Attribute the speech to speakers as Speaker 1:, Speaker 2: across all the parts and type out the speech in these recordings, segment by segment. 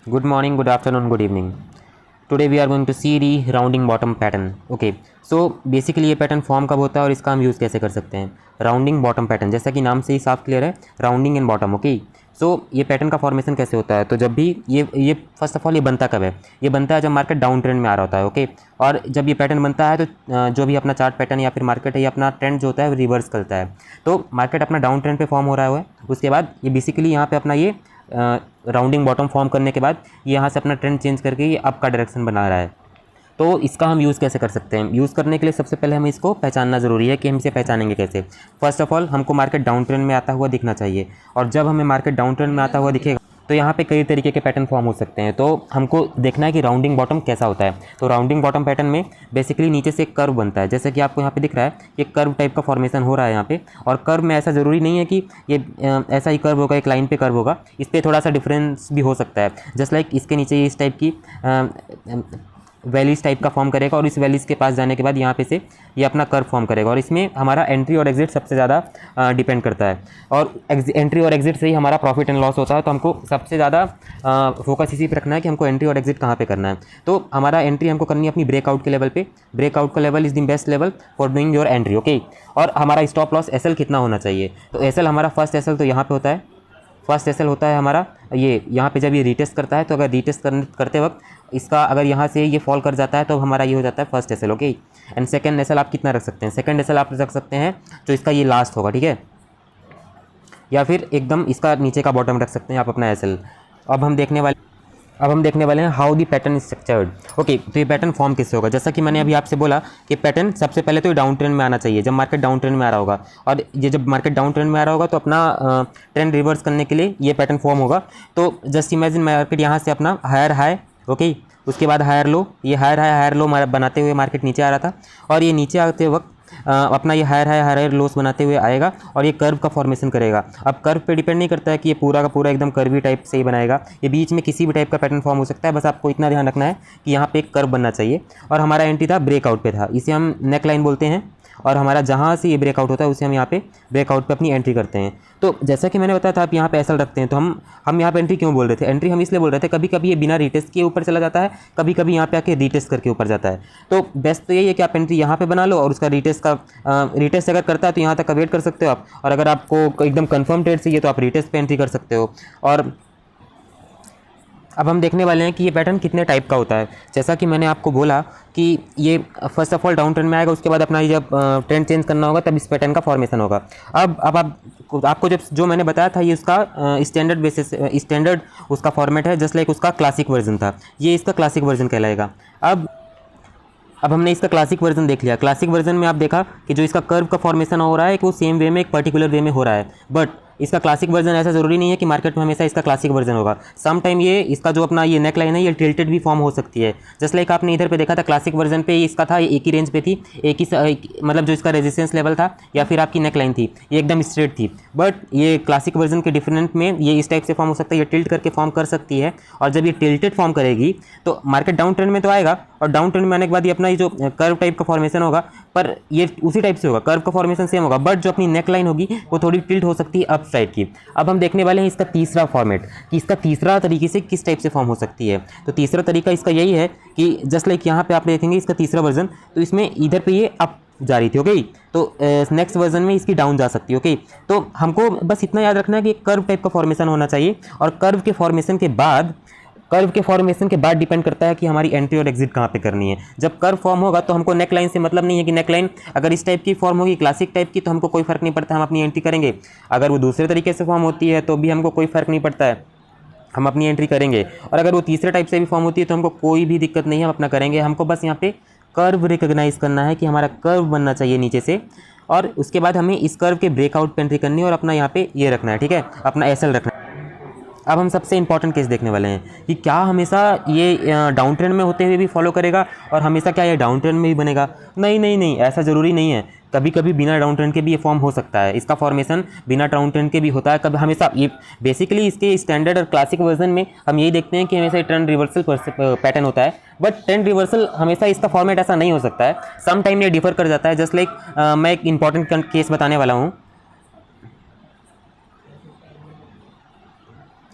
Speaker 1: Good morning, good afternoon, good evening. Today we are going to see the rounding bottom pattern. Okay, so basically ये pattern form कब होता है और इसका हम यूज़ कैसे कर सकते हैं. राउंडिंग बॉटम पैटर्न, जैसा कि नाम से ही साफ क्लियर है, राउंडिंग एंड बॉटम. ओके, सो ये पैटर्न का फॉर्मेशन कैसे होता है. तो जब भी ये फर्स्ट ऑफ ऑल ये बनता कब है, ये बनता है जब मार्केट डाउन ट्रेंड में आ रहा होता है. ओके, और जब ये पैटर्न बनता है तो जो भी अपना चार्ट पैटर्न या फिर मार्केट है, ये अपना ट्रेंड जो होता है वो रिवर्स करता है. तो मार्केट अपना डाउन ट्रेंड पे फॉर्म हो रहा है, उसके बाद ये बेसिकली यहाँ पे अपना ये राउंडिंग बॉटम फॉर्म करने के बाद ये यहाँ से अपना ट्रेंड चेंज करके ये अप का डायरेक्शन बना रहा है. तो इसका हम यूज़ कैसे कर सकते हैं. यूज़ करने के लिए सबसे पहले हमें इसको पहचानना ज़रूरी है कि हम इसे पहचानेंगे कैसे. फर्स्ट ऑफ ऑल हमको मार्केट डाउन ट्रेंड में आता हुआ दिखना चाहिए, और जब हमें मार्केट डाउन ट्रेंड में आता हुआ दिखेगा तो यहाँ पे कई तरीके के पैटर्न फॉर्म हो सकते हैं. तो हमको देखना है कि राउंडिंग बॉटम कैसा होता है. तो राउंडिंग बॉटम पैटर्न में बेसिकली नीचे से एक कर्व बनता है, जैसे कि आपको यहाँ पे दिख रहा है, एक कर्व टाइप का फॉर्मेशन हो रहा है यहाँ पे. और कर्व में ऐसा ज़रूरी नहीं है कि ये ऐसा ही कर्व होगा, एक लाइन पे कर्व होगा. इस पर थोड़ा सा डिफरेंस भी हो सकता है. जस्ट लाइक इसके नीचे ये इस टाइप की वैलीज टाइप का फॉर्म करेगा, और इस वैलीज के पास जाने के बाद यहाँ पे से ये अपना कर्व फॉर्म करेगा, और इसमें हमारा एंट्री और एग्जिट सबसे ज़्यादा डिपेंड करता है. और एंट्री और एग्जिट से ही हमारा प्रॉफिट एंड लॉस होता है. तो हमको सबसे ज़्यादा फोकस इसी पे रखना है कि हमको एंट्री और एग्जिट कहाँ पे करना है. तो हमारा एंट्री हमको करनी है अपनी ब्रेकआउट के लेवल पे. ब्रेकआउट का level is the best level for doing your entry. Okay, और हमारा स्टॉप लॉस एसएल कितना होना चाहिए. तो एसएल हमारा फर्स्ट एसएल तो यहाँ पे होता है. फर्स्ट एसएल होता है हमारा ये यहाँ पे जब ये रीटेस्ट करता है, तो अगर रीटेस्ट करते वक्त इसका अगर यहाँ से ये फॉल कर जाता है तो हमारा ये हो जाता है first SL. Okay, and second SL आप कितना रख सकते हैं. सेकंड एसएल आप रख सकते हैं जो इसका ये लास्ट होगा, ठीक है, या फिर एकदम इसका नीचे का बॉटम रख सकते हैं आप अपना एसएल. अब हम देखने वाले हैं how the pattern is structured. Okay, तो ये पैटर्न फॉर्म किससे होगा. जैसा कि मैंने अभी आपसे बोला कि पैटर्न सबसे पहले तो ये डाउन ट्रेंड में आना चाहिए, जब मार्केट डाउन ट्रेंड में आ रहा होगा. और ये जब मार्केट डाउन ट्रेंड में आ रहा होगा तो अपना ट्रेंड रिवर्स करने के लिए ये पैटर्न फॉर्म होगा. तो जस्ट इमेजिन मार्केट यहाँ से अपना हायर हाई, ओके, उसके बाद हायर लो, ये हायर हाई हायर लो बनाते हुए मार्केट नीचे आ रहा था, और ये नीचे आते वक्त अपना ये हायर हाई हायर लोस बनाते हुए आएगा, और ये कर्व का फॉर्मेशन करेगा. अब कर्व पे डिपेंड नहीं करता है कि ये पूरा का पूरा एकदम कर्वी टाइप से ही बनाएगा, ये बीच में किसी भी टाइप का पैटर्न फॉर्म हो सकता है. बस आपको इतना ध्यान रखना है कि यहाँ पे एक कर्व बनना चाहिए. और हमारा एंट्री था ब्रेकआउट पे था, इसे हम नेक लाइन बोलते हैं, और हमारा जहाँ से ये ब्रेकआउट होता है उसे हम यहाँ पे ब्रेकआउट पे अपनी एंट्री करते हैं. तो जैसा कि मैंने बताया था आप यहाँ पे एसएल रखते हैं. तो हम यहाँ पे एंट्री क्यों बोल रहे थे. एंट्री हम इसलिए बोल रहे थे कभी कभी ये बिना रीटेस्ट के ऊपर चला जाता है, कभी कभी यहाँ पे आके रीटेस्ट करके ऊपर जाता है. तो बेस्ट तो यही है कि आप एंट्री यहाँ पे बना लो, और उसका रीटेस्ट अगर करता है तो यहाँ तक का वेट कर सकते हो आप. और अगर आपको एकदम कन्फर्म ट्रेड चाहिए तो आप रीटेस्ट पे एंट्री कर सकते हो. और अब हम देखने वाले हैं कि ये पैटर्न कितने टाइप का होता है. जैसा कि मैंने आपको बोला कि ये first of all down trend में आएगा, उसके बाद अपना ये जब ट्रेंड चेंज करना होगा तब इस पैटर्न का फॉर्मेशन होगा. अब आपको जब जो मैंने बताया था ये उसका स्टैंडर्ड बेसिस स्टैंडर्ड उसका फॉर्मेट है, जस्ट लाइक उसका क्लासिक वर्जन था, ये इसका क्लासिक वर्जन कहलाएगा. अब हमने इसका क्लासिक वर्जन देख लिया. क्लासिक वर्जन में आप देखा कि जो इसका कर्व का फॉर्मेशन हो रहा है कि वो सेम वे में एक पर्टिकुलर वे में हो रहा है. बट इसका क्लासिक वर्जन ऐसा ज़रूरी नहीं है कि मार्केट में हमेशा इसका क्लासिक वर्जन होगा. सम टाइम ये इसका जो अपना ये नेक लाइन है ये टिल्टेड भी फॉर्म हो सकती है. जस्ट लाइक आपने इधर पे देखा था क्लासिक वर्जन पे इसका था, ये एक ही रेंज पे थी, मतलब जो इसका रेजिस्टेंस लेवल था या फिर आपकी नेक लाइन थी ये एकदम स्ट्रेट थी. बट ये क्लासिक वर्जन के डिफरेंट में ये इस टाइप से फॉर्म हो सकता है, ये टिल्ट करके फॉर्म कर सकती है. और जब ये टिल्टेड फॉर्म करेगी तो मार्केट डाउन ट्रेंड में तो आएगा, और डाउन ट्रेंड में आने के बाद ये अपना ये जो कर्व टाइप का फॉर्मेशन होगा, पर ये उसी टाइप से होगा, कर्व का फॉर्मेशन सेम होगा, बट जो अपनी नेक लाइन होगी वो थोड़ी टिल्ट हो सकती है अप साइड की. अब हम देखने वाले हैं इसका तीसरा फॉर्मेट कि इसका तीसरा तरीके से किस टाइप से फॉर्म हो सकती है. तो तीसरा तरीका इसका यही है कि जस्ट लाइक यहाँ पे आप देखेंगे इसका तीसरा वर्जन, तो इसमें इधर पे ये अप जा रही थी. ओके, तो नेक्स्ट वर्जन में इसकी डाउन जा सकती है. ओके, तो हमको बस इतना याद रखना है कि एक कर्व टाइप का फॉर्मेशन होना चाहिए, और कर्व के फॉर्मेशन के बाद डिपेंड करता है कि हमारी एंट्री और एग्जिट कहाँ पे करनी है. जब कर्व फॉर्म होगा तो हमको नेक लाइन से मतलब नहीं है कि नेक लाइन अगर इस टाइप की फॉर्म होगी क्लासिक टाइप की तो हमको कोई फर्क नहीं पड़ता, हम अपनी एंट्री करेंगे. अगर वो दूसरे तरीके से फॉर्म होती है तो भी हमको कोई फर्क नहीं पड़ता है, हम अपनी एंट्री करेंगे. और अगर वो तीसरे टाइप से भी फॉर्म होती है तो हमको कोई भी दिक्कत नहीं है, हम अपना करेंगे. हमको बस यहाँ पे कर्व रिकॉग्नाइज करना है कि हमारा कर्व बनना चाहिए नीचे से, और उसके बाद हमें इस कर्व के ब्रेकआउट पे एंट्री करनी है और अपना यहाँ पे ये रखना है, ठीक है, अपना एसएल रखना है. अब हम सबसे इंपॉर्टेंट केस देखने वाले हैं कि क्या हमेशा ये डाउन ट्रेंड में होते हुए भी फॉलो करेगा, और हमेशा क्या ये डाउन ट्रेंड में भी बनेगा. नहीं नहीं नहीं, ऐसा ज़रूरी नहीं है. कभी कभी बिना डाउन ट्रेंड के भी ये फॉर्म हो सकता है, इसका फॉर्मेशन बिना डाउन ट्रेंड के भी होता है. कभी हमेशा ये बेसिकली इसके स्टैंडर्ड और क्लासिक वर्जन में हम यही देखते हैं कि हमेशा ट्रेंड रिवर्सल पैटर्न होता है. बट ट्रेंड रिवर्सल हमेशा इसका फॉर्मेट ऐसा नहीं हो सकता है, सम टाइम ये डिफर कर जाता है. जस्ट लाइक मैं एक इंपॉर्टेंट केस बताने वाला हूँ.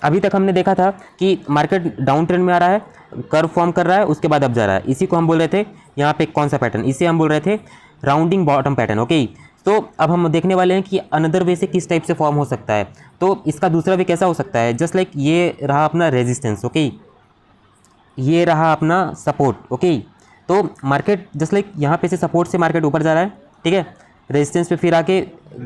Speaker 1: अभी तक हमने देखा था कि मार्केट डाउन ट्रेंड में आ रहा है, कर्व फॉर्म कर रहा है, उसके बाद अब जा रहा है। इसी को हम बोल रहे थे यहाँ पे कौन सा पैटर्न, इसे हम बोल रहे थे राउंडिंग बॉटम पैटर्न। ओके, तो अब हम देखने वाले हैं कि अनदर वे से किस टाइप से फॉर्म हो सकता है। तो इसका दूसरा वे कैसा हो सकता है, जस्ट लाइक ये रहा अपना रेजिस्टेंस। ओके, ये रहा अपना सपोर्ट। ओके, तो मार्केट जस्ट लाइक यहाँ पे से सपोर्ट से मार्केट ऊपर जा रहा है, ठीक है, रेजिस्टेंस पे फिर आके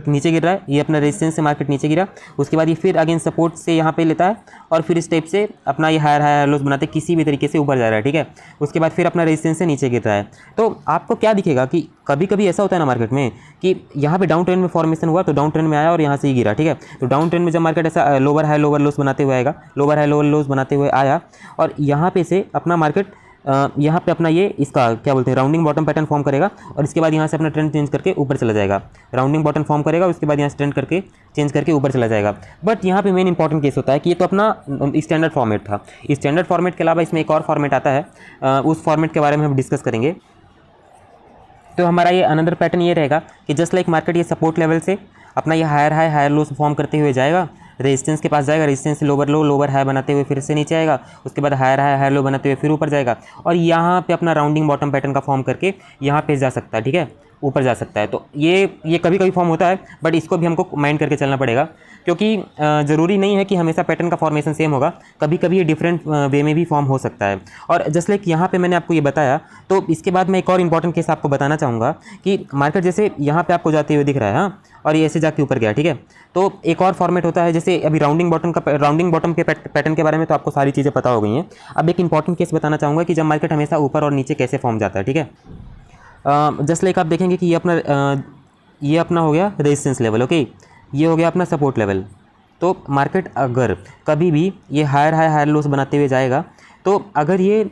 Speaker 1: नीचे गिर रहा है, ये अपना रेजिस्टेंस से मार्केट नीचे गिरा, उसके बाद ये फिर अगेन सपोर्ट से यहाँ पे लेता है और फिर इस टाइप से अपना ये हायर हायर लोस बनाते किसी भी तरीके से ऊपर जा रहा है, ठीक है, उसके बाद फिर अपना रेजिस्टेंस से नीचे गिर रहा है। तो आपको क्या दिखेगा कि कभी कभी ऐसा होता है ना मार्केट में कि यहाँ पे डाउन ट्रेंड में फॉर्मेशन हुआ, तो डाउन ट्रेंड में आया और यहाँ से ही गिरा, ठीक है। तो डाउन ट्रेंड में जब मार्केट ऐसा लोअर हाई लोअर लोस बनाते हुए आएगा, लोअर हाई लोअर लोस बनाते हुए आया और यहाँ पे से अपना मार्केट यहाँ पे अपना ये इसका क्या बोलते हैं राउंडिंग बॉटम पैटर्न फॉर्म करेगा और इसके बाद यहाँ से अपना ट्रेंड चेंज करके ऊपर चला जाएगा। राउंडिंग बॉटम फॉर्म करेगा, उसके बाद यहाँ से ट्रेंड करके चेंज करके ऊपर चला जाएगा। बट यहाँ पे मेन इंपॉर्टेंट केस होता है कि ये तो अपना स्टैंडर्ड फॉर्मेट था। स्टैंडर्ड फॉर्मेट के अलावा इसमें एक और फॉर्मेट आता है, उस फॉर्मेट के बारे में हम डिस्कस करेंगे। तो हमारा ये अनदर पैटर्न ये रहेगा कि जस्ट लाइक मार्केट ये सपोर्ट लेवल से अपना ये higher high higher low form करते हुए जाएगा, रेजिस्टेंस के पास जाएगा, रेजिस्टेंस से लोअर लो लोअर हाई बनाते हुए फिर से नीचे आएगा, उसके बाद हायर हाई हायर लो बनाते हुए फिर ऊपर जाएगा और यहाँ पे अपना राउंडिंग बॉटम पैटर्न का फॉर्म करके यहाँ पे जा सकता है, ठीक है, ऊपर जा सकता है। तो ये कभी कभी फॉर्म होता है, बट इसको भी हमको माइंड करके चलना पड़ेगा क्योंकि ज़रूरी नहीं है कि हमेशा पैटर्न का फॉर्मेशन सेम होगा, कभी कभी ये डिफरेंट वे में भी फॉर्म हो सकता है। और जस्ट लाइक यहाँ पे मैंने आपको ये बताया, तो इसके बाद मैं एक और इंपॉर्टेंट केस आपको बताना चाहूँगा कि मार्केट जैसे यहाँ पे आपको जाते हुए दिख रहा है, हाँ, और ये ऐसे जाके ऊपर गया, ठीक है। तो एक और फॉर्मेट होता है, जैसे अभी राउंडिंग बॉटम के पैटर्न के बारे में तो आपको सारी चीज़ें पता हो गई हैं। अब एक इंपॉर्टेंट केस बताना चाहूँगा कि जब मार्केट हमेशा ऊपर और नीचे कैसे फॉर्म जाता है, ठीक है। जस्ट लाइक आप देखेंगे कि ये अपना हो गया रेजिस्टेंस लेवल, ओके, ये हो गया अपना सपोर्ट लेवल। तो मार्केट अगर कभी भी ये हायर हाई हायर लोस बनाते हुए जाएगा, तो अगर ये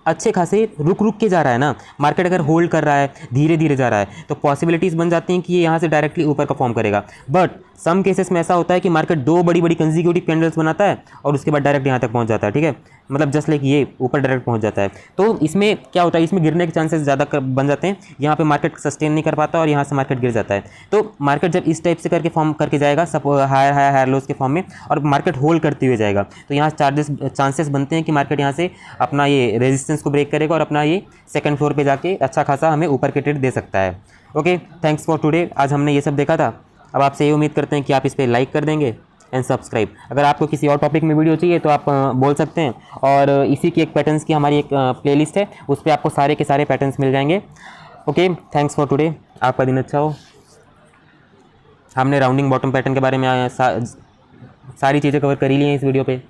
Speaker 1: अच्छे खासे रुक रुक के जा रहा है ना, मार्केट अगर होल्ड कर रहा है, धीरे धीरे जा रहा है, तो पॉसिबिलिटीज़ बन जाती हैं कि ये यहाँ से डायरेक्टली ऊपर का फॉर्म करेगा। बट सम केसेस में ऐसा होता है कि मार्केट दो बड़ी बड़ी कंजिक्यूटिव कैंडल्स बनाता है और उसके बाद डायरेक्ट यहाँ तक पहुँच जाता है, ठीक है, मतलब जस्ट लाइक ये ऊपर डायरेक्ट पहुँच जाता है। तो इसमें क्या होता है, इसमें गिरने के चांसेस ज़्यादा बन जाते हैं, यहाँ पे मार्केट सस्टेन नहीं कर पाता और यहाँ से मार्केट गिर जाता है। तो मार्केट जब इस टाइप से करके फॉर्म करके जाएगा, सब हायर हायर हायर लोस के फॉर्म में, और मार्केट होल्ड करते हुए जाएगा, तो यहाँ चांसेस बनते हैं कि मार्केट यहाँ से अपना ये रेजिस्टेंस को ब्रेक करेगा और अपना ये सेकंड फ्लोर पे जाके अच्छा खासा हमें ऊपर के ट्रेड दे सकता है। Okay, thanks for today. आज हमने ये सब देखा था। अब आपसे ये उम्मीद करते हैं कि आप इस पर लाइक कर देंगे एंड सब्सक्राइब। अगर आपको किसी और टॉपिक में वीडियो चाहिए तो आप बोल सकते हैं, और इसी की एक पैटर्न्स की हमारी एक प्लेलिस्ट है, उस पर आपको सारे के सारे पैटर्न्स मिल जाएंगे। Okay, thanks for today. आपका दिन अच्छा हो। हमने राउंडिंग बॉटम पैटर्न के बारे में सारी चीज़ें कवर कर ही ली हैं इस वीडियो पे।